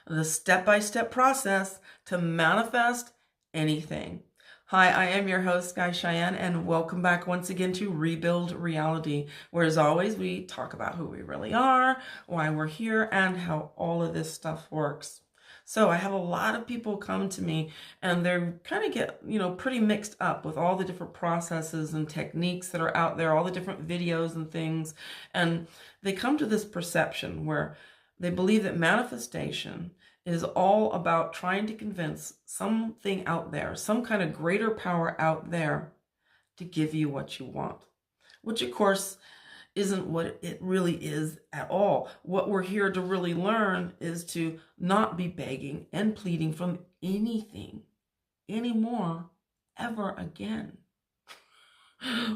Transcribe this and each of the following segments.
the step-by-step process to manifest anything. Hi, I am your host, Sky Cheyenne, and welcome back once again to Rebuild Reality, where as always, we talk about who we really are, why we're here, and how all of this stuff works. So I have a lot of people come to me and they're kind of get, pretty mixed up with all the different processes and techniques that are out there, all the different videos and things. And they come to this perception where they believe that manifestation is all about trying to convince something out there, some kind of greater power out there to give you what you want, which of course isn't what it really is at all. What we're here to really learn is to not be begging and pleading from anything anymore ever again.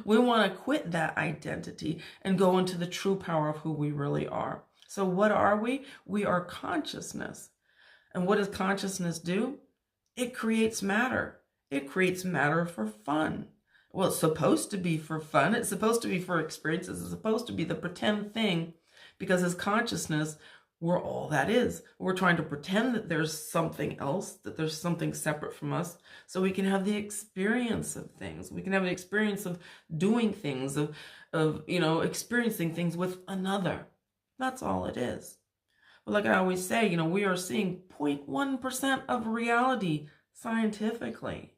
We want to quit that identity and go into the true power of who we really are. So what are we? We are consciousness. And what does consciousness do? It creates matter. It creates matter for fun. Well, it's supposed to be for fun. It's supposed to be for experiences. It's supposed to be the pretend thing, because as consciousness, we're all that is. We're trying to pretend that there's something else, that there's something separate from us, so we can have the experience of things. We can have the experience of doing things, of experiencing things with another. That's all it is. But like I always say, we are seeing 0.1% of reality scientifically.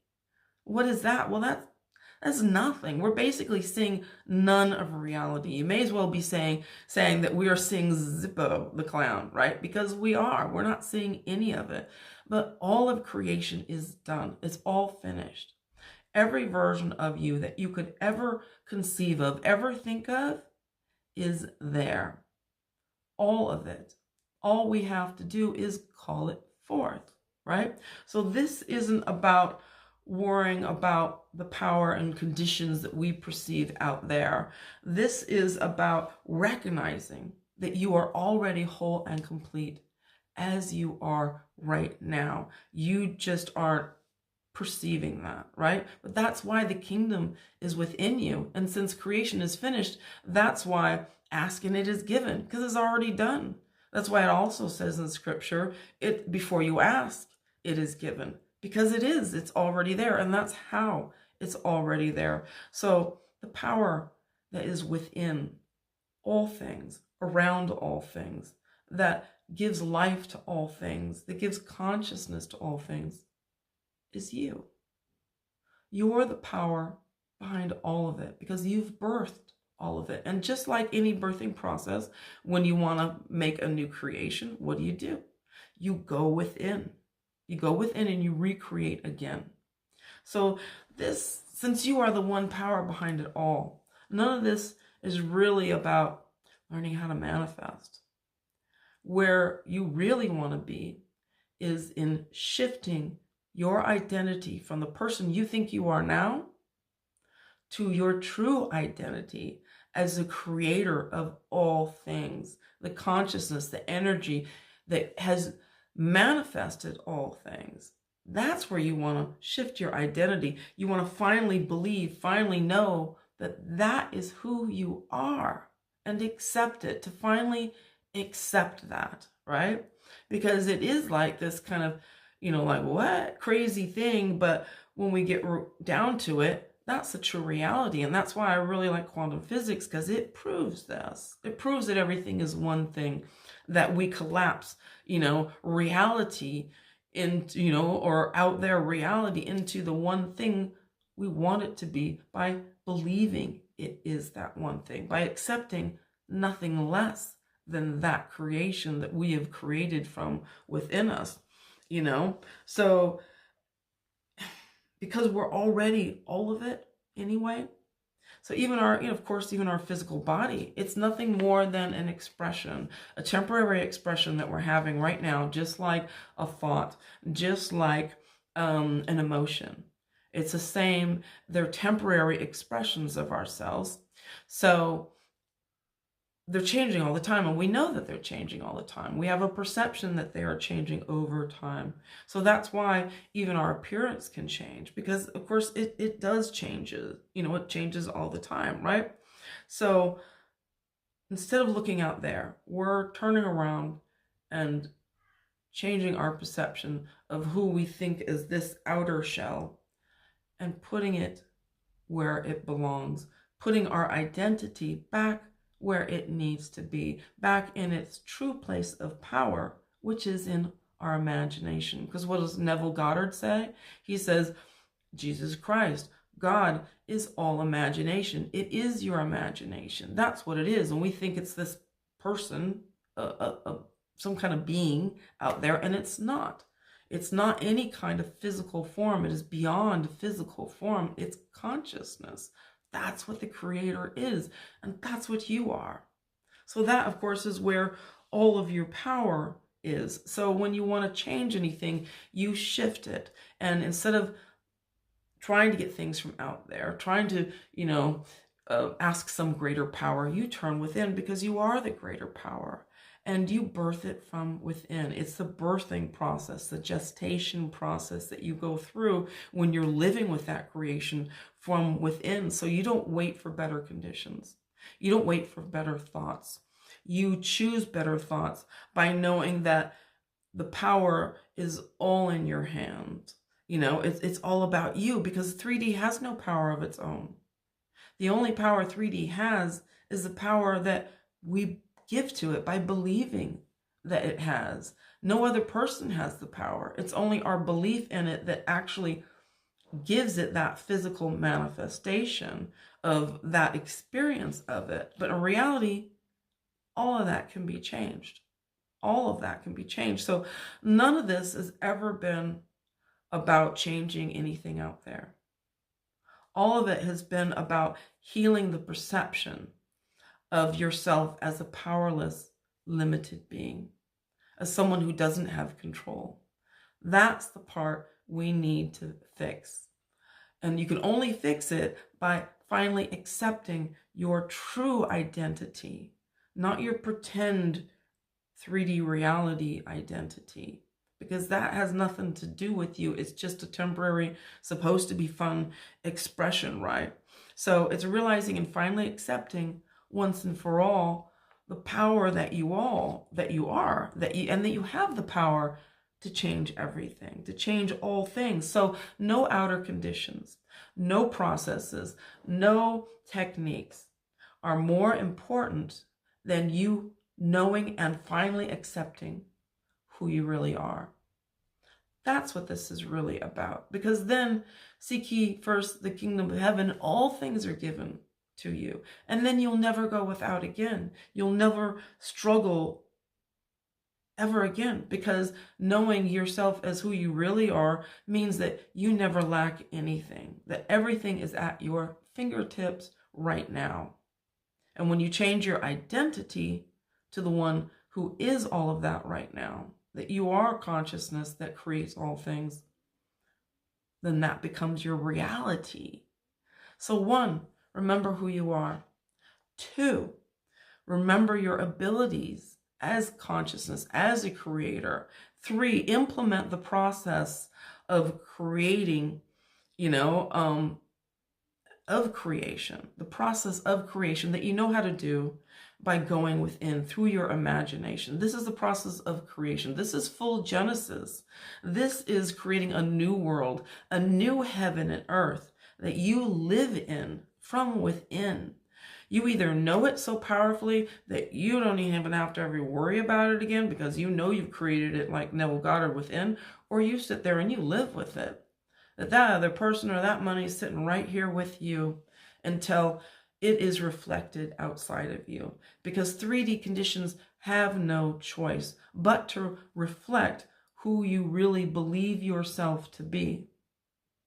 What is that? Well, that's nothing. We're basically seeing none of reality. You may as well be saying that we are seeing Zippo the clown, right? Because we are. We're not seeing any of it. But all of creation is done. It's all finished. Every version of you that you could ever conceive of, ever think of, is there. All of it. All we have to do is call it forth, right? So this isn't about worrying about the power and conditions that we perceive out there. This is about recognizing that you are already whole and complete as you are right now. You just aren't perceiving that, right? But that's why the kingdom is within you. And since creation is finished, that's why asking it is given, because it's already done. That's why it also says in scripture, before you ask, it is given. Because it's already there. And that's how it's already there. So the power that is within all things, around all things, that gives life to all things, that gives consciousness to all things, is you. You're the power behind all of it, because you've birthed all of it. And just like any birthing process, when you want to make a new creation, what do? You go within. You go within and you recreate again. So since you are the one power behind it all, none of this is really about learning how to manifest. Where you really want to be is in shifting your identity from the person you think you are now to your true identity as the creator of all things, the consciousness, the energy that has manifested all things. That's where you want to shift your identity. You want to finally believe, finally know that that is who you are, and accept it, to finally accept that, right? Because it is like this kind of, like what crazy thing, but when we get down to it, that's the true reality. And that's why I really like quantum physics, because it proves this. It proves that everything is one thing, that we collapse, reality into, or out there reality into the one thing we want it to be, by believing it is that one thing, by accepting nothing less than that creation that we have created from within us, So because we're already all of it anyway. So even our physical body, it's nothing more than an expression, a temporary expression that we're having right now, just like a thought, just like an emotion. It's the same. They're temporary expressions of ourselves. So they're changing all the time, and we know that they're changing all the time. We have a perception that they are changing over time. So that's why even our appearance can change, because of course it does change. It changes all the time, right? So instead of looking out there, we're turning around and changing our perception of who we think is this outer shell and putting it where it belongs, putting our identity back where it needs to be, back in its true place of power, which is in our imagination. Because what does Neville Goddard say? He says, Jesus Christ, God is all imagination. It is your imagination. That's what it is. And we think it's this person, some kind of being out there, and it's not. It's not any kind of physical form. It is beyond physical form. It's consciousness. That's what the Creator is, and that's what you are. So that, of course, is where all of your power is. So when you want to change anything, you shift it. And instead of trying to get things from out there, trying to, ask some greater power, you turn within, because you are the greater power. And you birth it from within. It's the birthing process, the gestation process that you go through when you're living with that creation from within. So you don't wait for better conditions. You don't wait for better thoughts. You choose better thoughts by knowing that the power is all in your hand. It's all about you, because 3D has no power of its own. The only power 3D has is the power that we give to it by believing that it has. No other person has the power. It's only our belief in it that actually gives it that physical manifestation of that experience of it. But in reality, all of that can be changed. All of that can be changed. So none of this has ever been about changing anything out there. All of it has been about healing the perception of yourself as a powerless, limited being, as someone who doesn't have control. That's the part we need to fix. And you can only fix it by finally accepting your true identity, not your pretend 3D reality identity, because that has nothing to do with you. It's just a temporary, supposed to be fun expression, right? So it's realizing and finally accepting once and for all the power that you are, and that you have the power to change everything, to change all things. So no outer conditions, no processes, no techniques are more important than you knowing and finally accepting who you really are. That's what this is really about. Because then, seek ye first the kingdom of heaven, all things are given to you. And then you'll never go without again. You'll never struggle ever again, because knowing yourself as who you really are means that you never lack anything, that everything is at your fingertips right now. And when you change your identity to the one who is all of that right now, that you are consciousness that creates all things, then that becomes your reality. So 1, remember who you are. 2, remember your abilities as consciousness, as a creator. 3, implement the process of creating, of creation, the process of creation that you know how to do by going within through your imagination. This is the process of creation. This is full Genesis. This is creating a new world, a new heaven and earth that you live in from within. You either know it so powerfully that you don't even have to ever worry about it again, because you know you've created it like Neville Goddard within, or you sit there and you live with it. That other person or that money is sitting right here with you until it is reflected outside of you. Because 3D conditions have no choice but to reflect who you really believe yourself to be.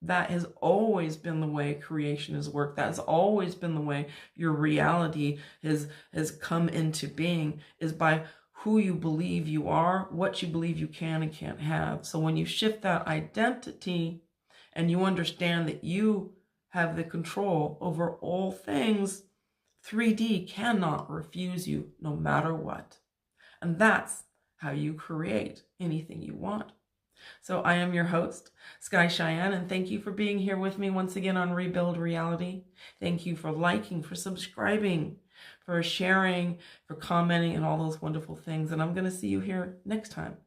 That has always been the way creation has worked. That has always been the way your reality has come into being, is by who you believe you are, what you believe you can and can't have. So when you shift that identity and you understand that you have the control over all things, 3D cannot refuse you no matter what. And that's how you create anything you want. So I am your host, Sky Cheyenne, and thank you for being here with me once again on Rebuild Reality. Thank you for liking, for subscribing, for sharing, for commenting, and all those wonderful things. And I'm going to see you here next time.